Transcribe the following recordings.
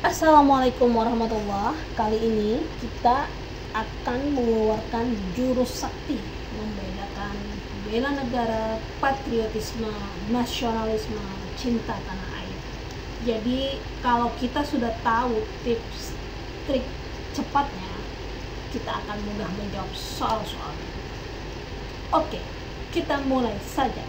Assalamualaikum warahmatullahi. Kali ini kita akan mengeluarkan jurus sakti membedakan bela negara, patriotisme, nasionalisme, cinta tanah air. Jadi kalau kita sudah tahu tips trik cepatnya, kita akan mudah menjawab soal-soalnya. Oke, kita mulai saja.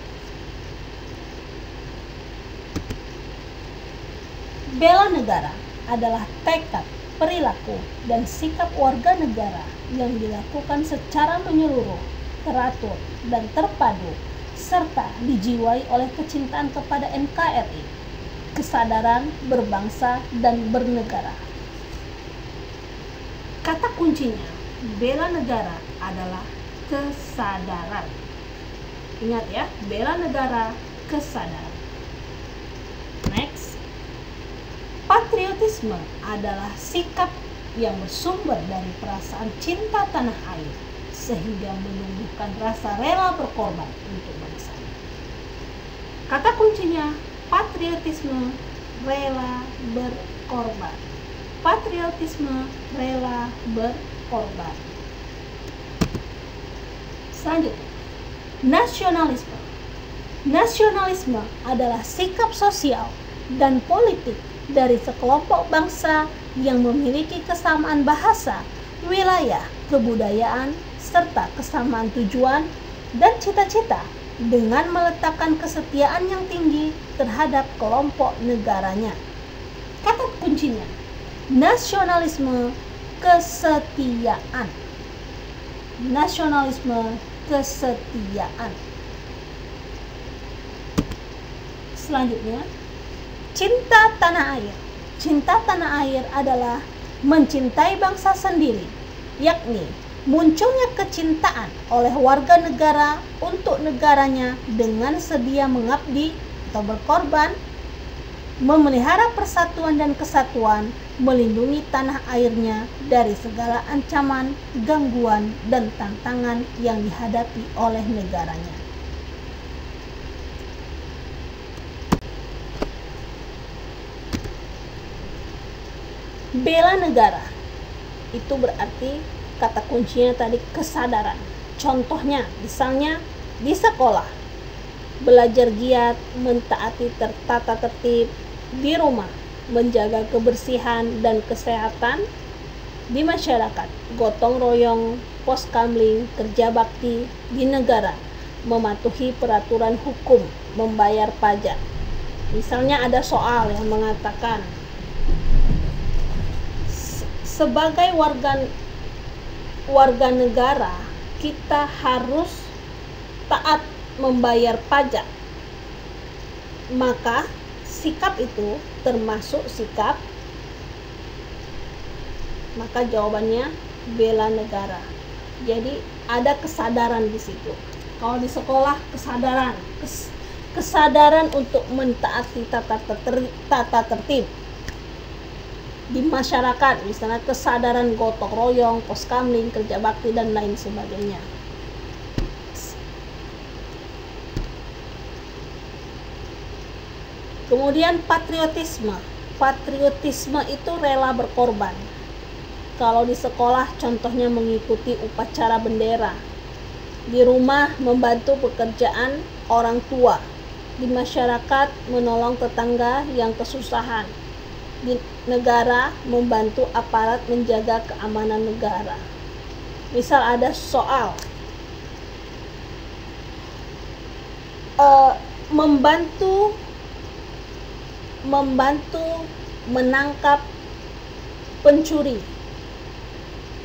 Bela negara adalah tekad, perilaku, dan sikap warga negara yang dilakukan secara menyeluruh, teratur, dan terpadu, serta dijiwai oleh kecintaan kepada NKRI, kesadaran berbangsa dan bernegara. Kata kuncinya, bela negara adalah kesadaran. Ingat ya, bela negara, kesadaran. Next. Patriotisme adalah sikap yang bersumber dari perasaan cinta tanah air sehingga menumbuhkan rasa rela berkorban untuk bangsa. Kata kuncinya, patriotisme, rela berkorban. Patriotisme, rela berkorban. Selanjutnya, nasionalisme. Nasionalisme adalah sikap sosial dan politik dari sekelompok bangsa yang memiliki kesamaan bahasa, wilayah, kebudayaan, serta kesamaan tujuan dan cita-cita dengan meletakkan kesetiaan yang tinggi terhadap kelompok negaranya. Kata kuncinya, nasionalisme, kesetiaan. Nasionalisme, kesetiaan. Selanjutnya, cinta tanah air. Cinta tanah air adalah mencintai bangsa sendiri, yakni munculnya kecintaan oleh warga negara untuk negaranya dengan sedia mengabdi atau berkorban, memelihara persatuan dan kesatuan, melindungi tanah airnya dari segala ancaman, gangguan, dan tantangan yang dihadapi oleh negaranya. Bela negara itu berarti kata kuncinya tadi kesadaran. Contohnya misalnya di sekolah belajar giat, mentaati tata tertib, di rumah menjaga kebersihan dan kesehatan, di masyarakat gotong royong, pos kamling, kerja bakti, di negara mematuhi peraturan hukum, membayar pajak. Misalnya ada soal yang mengatakan sebagai warga negara kita harus taat membayar pajak. Maka sikap itu termasuk sikap, maka jawabannya bela negara. Jadi ada kesadaran di situ. Kalau di sekolah kesadaran untuk mentaati tata tertib. Di masyarakat misalnya kesadaran gotong royong, pos kamling, kerja bakti, dan lain sebagainya. Kemudian patriotisme. Patriotisme itu rela berkorban. Kalau di sekolah contohnya mengikuti upacara bendera, di rumah membantu pekerjaan orang tua, di masyarakat menolong tetangga yang kesusahan, di negara membantu aparat menjaga keamanan negara. Misal ada soal membantu menangkap pencuri,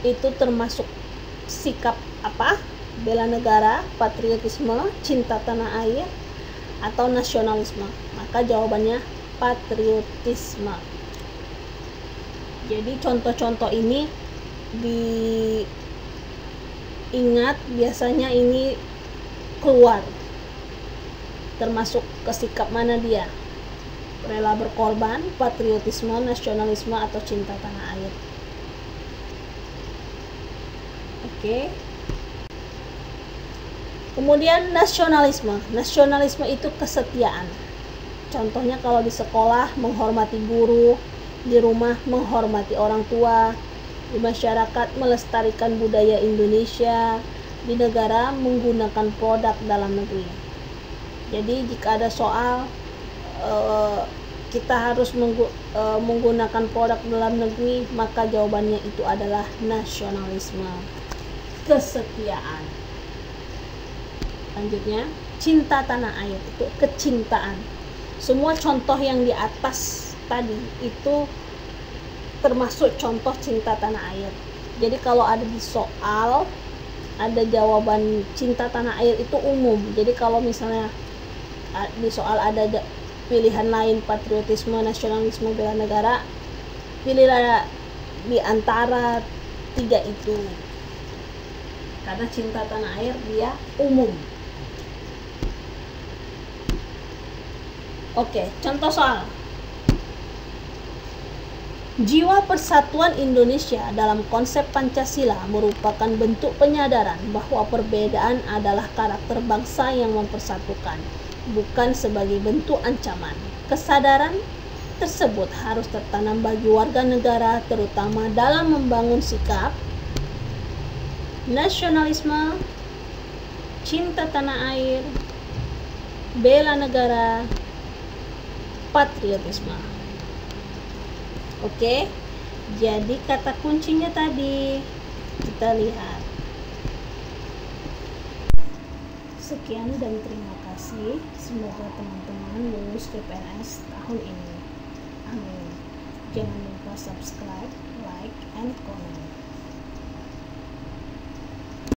itu termasuk sikap apa? Bela negara, patriotisme, cinta tanah air, atau nasionalisme. Maka jawabannya patriotisme. Jadi contoh-contoh ini diingat, biasanya ini keluar termasuk ke sikap mana dia, rela berkorban, patriotisme, nasionalisme, atau cinta tanah air. Oke. Kemudian nasionalisme. Nasionalisme itu kesetiaan. Contohnya kalau di sekolah menghormati guru, di rumah menghormati orang tua, di masyarakat melestarikan budaya Indonesia, di negara menggunakan produk dalam negeri. Jadi jika ada soal kita harus menggunakan produk dalam negeri, maka jawabannya itu adalah nasionalisme, kesetiaan. Selanjutnya, cinta tanah air, itu kecintaan. Semua contoh yang di atas tadi itu termasuk contoh cinta tanah air. Jadi kalau ada di soal, ada jawaban cinta tanah air itu umum. Jadi kalau misalnya di soal ada pilihan lain, patriotisme, nasionalisme, bela negara, pilihlah di antara tiga itu, karena cinta tanah air dia umum. Oke, contoh soal. Jiwa persatuan Indonesia dalam konsep Pancasila merupakan bentuk penyadaran bahwa perbedaan adalah karakter bangsa yang mempersatukan, bukan sebagai bentuk ancaman. Kesadaran tersebut harus tertanam bagi warga negara, terutama dalam membangun sikap nasionalisme, cinta tanah air, bela negara, patriotisme. Oke, jadi kata kuncinya tadi kita lihat. Sekian dan terima kasih. Semoga teman-teman lulus PPNS tahun ini. Amin. Jangan lupa subscribe, like, and comment.